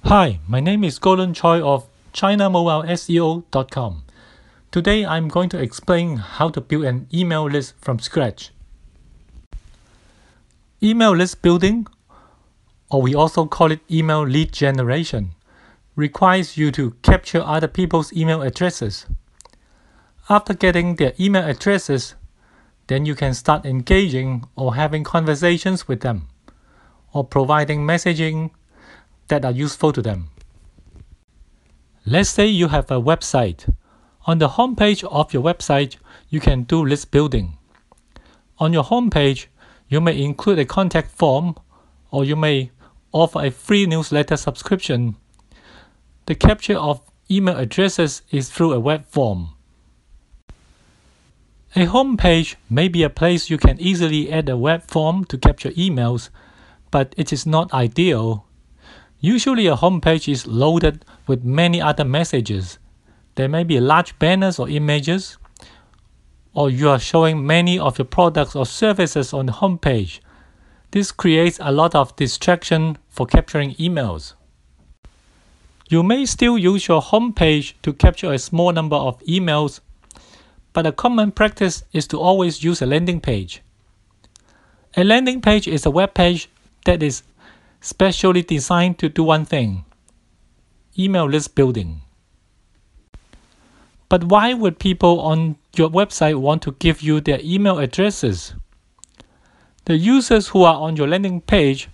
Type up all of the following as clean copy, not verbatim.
Hi, my name is Choi of ChinaMobileSEO.com. Today I'm going to explain how to build an email list from scratch. Email list building, or we also call it email lead generation, requires you to capture other people's email addresses. After getting their email addresses, then you can start engaging or having conversations with them, or providing messaging that are useful to them. Let's say you have a website. On the homepage of your website, you can do list building. On your homepage, you may include a contact form, or you may offer a free newsletter subscription. The capture of email addresses is through a web form. A homepage may be a place you can easily add a web form to capture emails, but it is not ideal. Usually a homepage is loaded with many other messages. There may be large banners or images, or you are showing many of your products or services on the homepage. This creates a lot of distraction for capturing emails. You may still use your homepage to capture a small number of emails, but a common practice is to always use a landing page. A landing page is a web page that is specially designed to do one thing: email list building. But why would people on your website want to give you their email addresses? The users who are on your landing page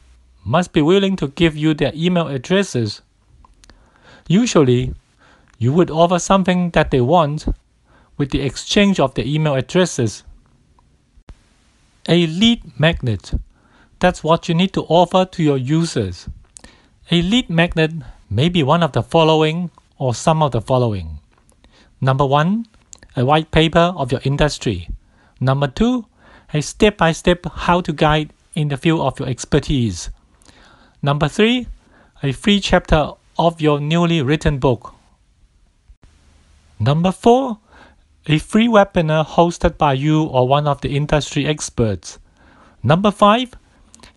must be willing to give you their email addresses. Usually, you would offer something that they want with the exchange of their email addresses. A lead magnet. That's what you need to offer to your users. A lead magnet may be one of the following or some of the following. Number 1, a white paper of your industry. Number 2, a step-by-step how-to guide in the field of your expertise. Number 3, a free chapter of your newly written book. Number 4, a free webinar hosted by you or one of the industry experts. Number 5,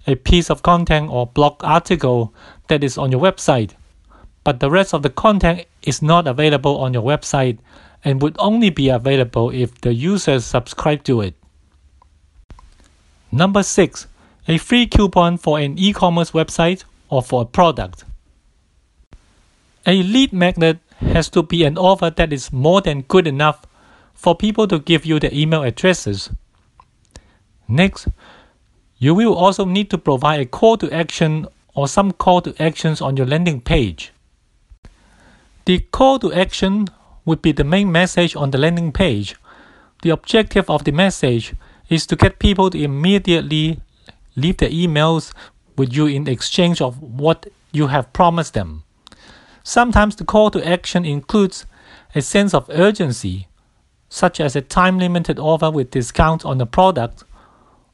a piece of content or blog article that is on your website, but the rest of the content is not available on your website and would only be available if the users subscribe to it. Number 6, a free coupon for an e-commerce website or for a product. A lead magnet has to be an offer that is more than good enough for people to give you their email addresses. Next, you will also need to provide a call to action or some call to actions on your landing page. The call to action would be the main message on the landing page. The objective of the message is to get people to immediately leave their emails with you in exchange of what you have promised them. Sometimes the call to action includes a sense of urgency, such as a time-limited offer with discounts on the product,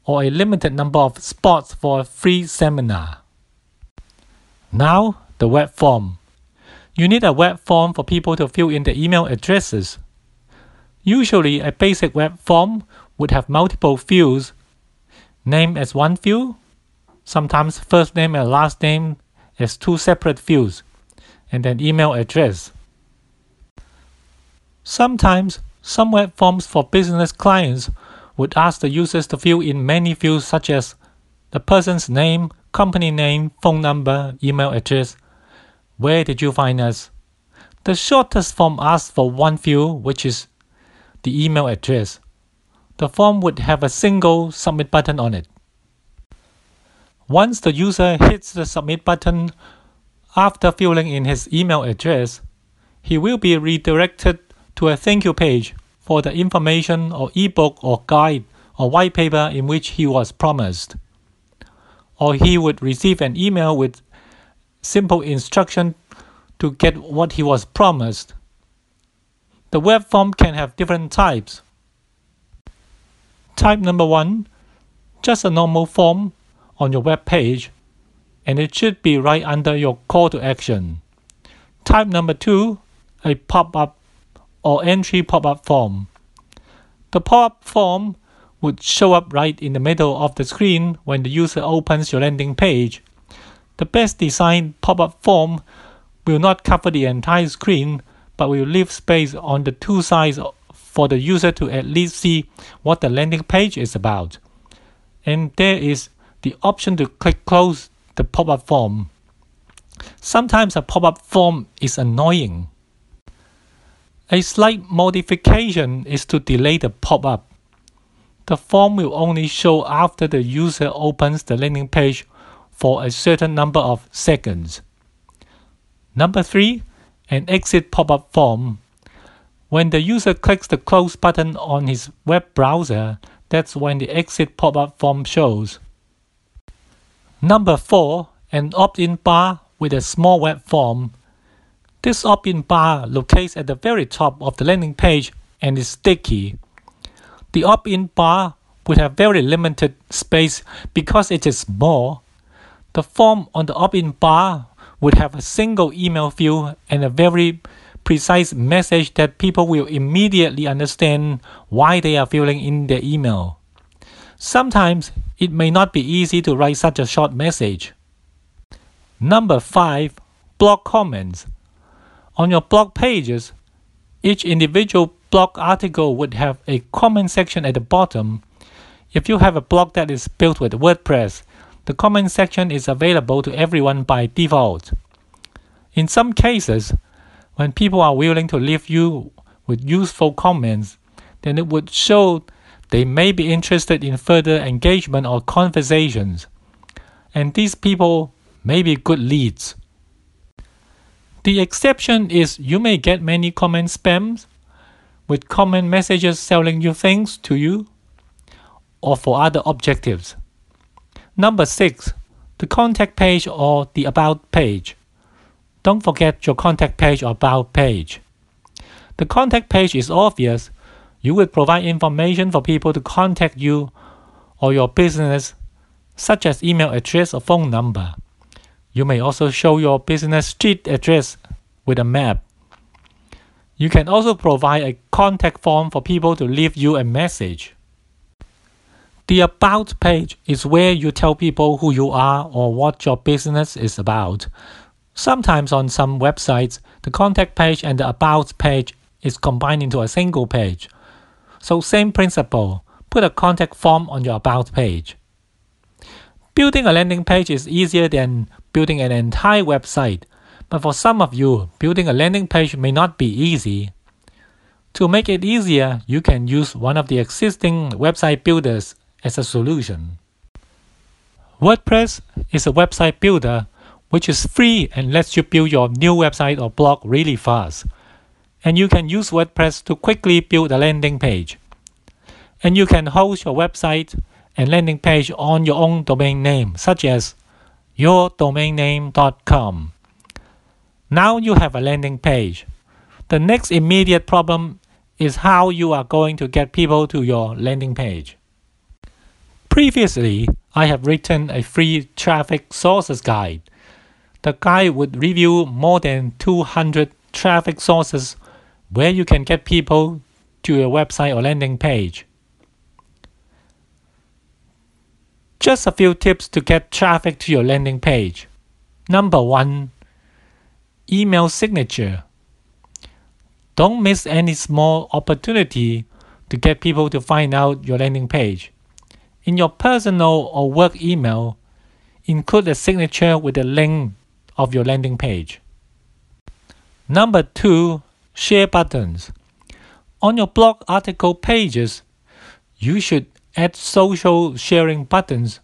or a limited number of spots for a free seminar. Now, the web form. You need a web form for people to fill in their email addresses. Usually, a basic web form would have multiple fields. Name as one field, sometimes first name and last name as two separate fields, and then email address. Sometimes, some web forms for business clients would ask the users to fill in many fields such as the person's name, company name, phone number, email address. Where did you find us? The shortest form asks for one field, which is the email address. The form would have a single submit button on it. Once the user hits the submit button after filling in his email address, he will be redirected to a thank you page for the information or ebook or guide or white paper in which he was promised. Or he would receive an email with simple instruction to get what he was promised. The web form can have different types. Type number 1, just a normal form on your web page, and it should be right under your call to action. Type number 2, a pop-up or entry pop-up form. The pop-up form would show up right in the middle of the screen when the user opens your landing page. The best designed pop-up form will not cover the entire screen, but will leave space on the two sides for the user to at least see what the landing page is about. And there is the option to click close the pop-up form. Sometimes a pop-up form is annoying. A slight modification is to delay the pop-up. The form will only show after the user opens the landing page for a certain number of seconds. Number 3, an exit pop-up form. When the user clicks the close button on his web browser, that's when the exit pop-up form shows. Number 4, an opt-in bar with a small web form. This opt-in bar locates at the very top of the landing page and is sticky. The opt-in bar would have very limited space because it is small. The form on the opt-in bar would have a single email field and a very precise message that people will immediately understand why they are filling in their email. Sometimes it may not be easy to write such a short message. Number 5, blog comments. On your blog pages, each individual blog article would have a comment section at the bottom. If you have a blog that is built with WordPress, the comment section is available to everyone by default. In some cases, when people are willing to leave you with useful comments, then it would show they may be interested in further engagement or conversations. And these people may be good leads. The exception is you may get many comment spams with comment messages selling you things to you or for other objectives. Number 6, the contact page or the about page. Don't forget your contact page or about page. The contact page is obvious. You will provide information for people to contact you or your business, such as email address or phone number. You may also show your business street address with a map. You can also provide a contact form for people to leave you a message. The About page is where you tell people who you are or what your business is about. Sometimes on some websites, the contact page and the About page is combined into a single page. So same principle, put a contact form on your About page. Building a landing page is easier than building an entire website, but for some of you, building a landing page may not be easy. To make it easier, you can use one of the existing website builders as a solution. WordPress is a website builder which is free and lets you build your new website or blog really fast. And you can use WordPress to quickly build a landing page. And you can host your website and landing page on your own domain name, such as yourdomainname.com. Now you have a landing page. The next immediate problem is how you are going to get people to your landing page. Previously, I have written a free traffic sources guide. The guide would review more than 200 traffic sources where you can get people to your website or landing page. Just a few tips to get traffic to your landing page. Number 1, email signature. Don't miss any small opportunity to get people to find out your landing page. In your personal or work email, include a signature with the link of your landing page. Number 2, share buttons. On your blog article pages, you should add social sharing buttons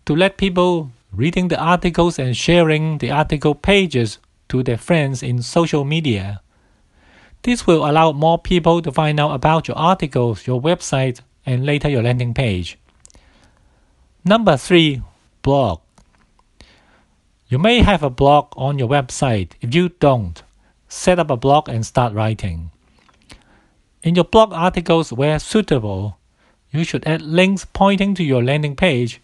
to let people reading the articles and sharing the article pages to their friends in social media. This will allow more people to find out about your articles, your website, and later your landing page. Number 3, blog. You may have a blog on your website. If you don't, set up a blog and start writing. In your blog articles where suitable, you should add links pointing to your landing page.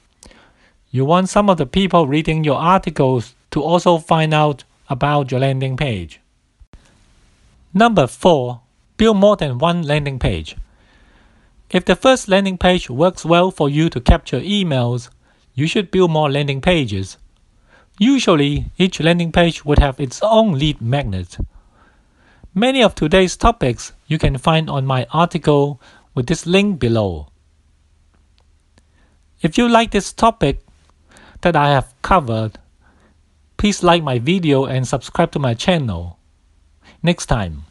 You want some of the people reading your articles to also find out about your landing page. Number 4, build more than one landing page. If the first landing page works well for you to capture emails, you should build more landing pages. Usually, each landing page would have its own lead magnet. Many of today's topics you can find on my article with this link below. If you like this topic that I have covered, please like my video and subscribe to my channel. Next time.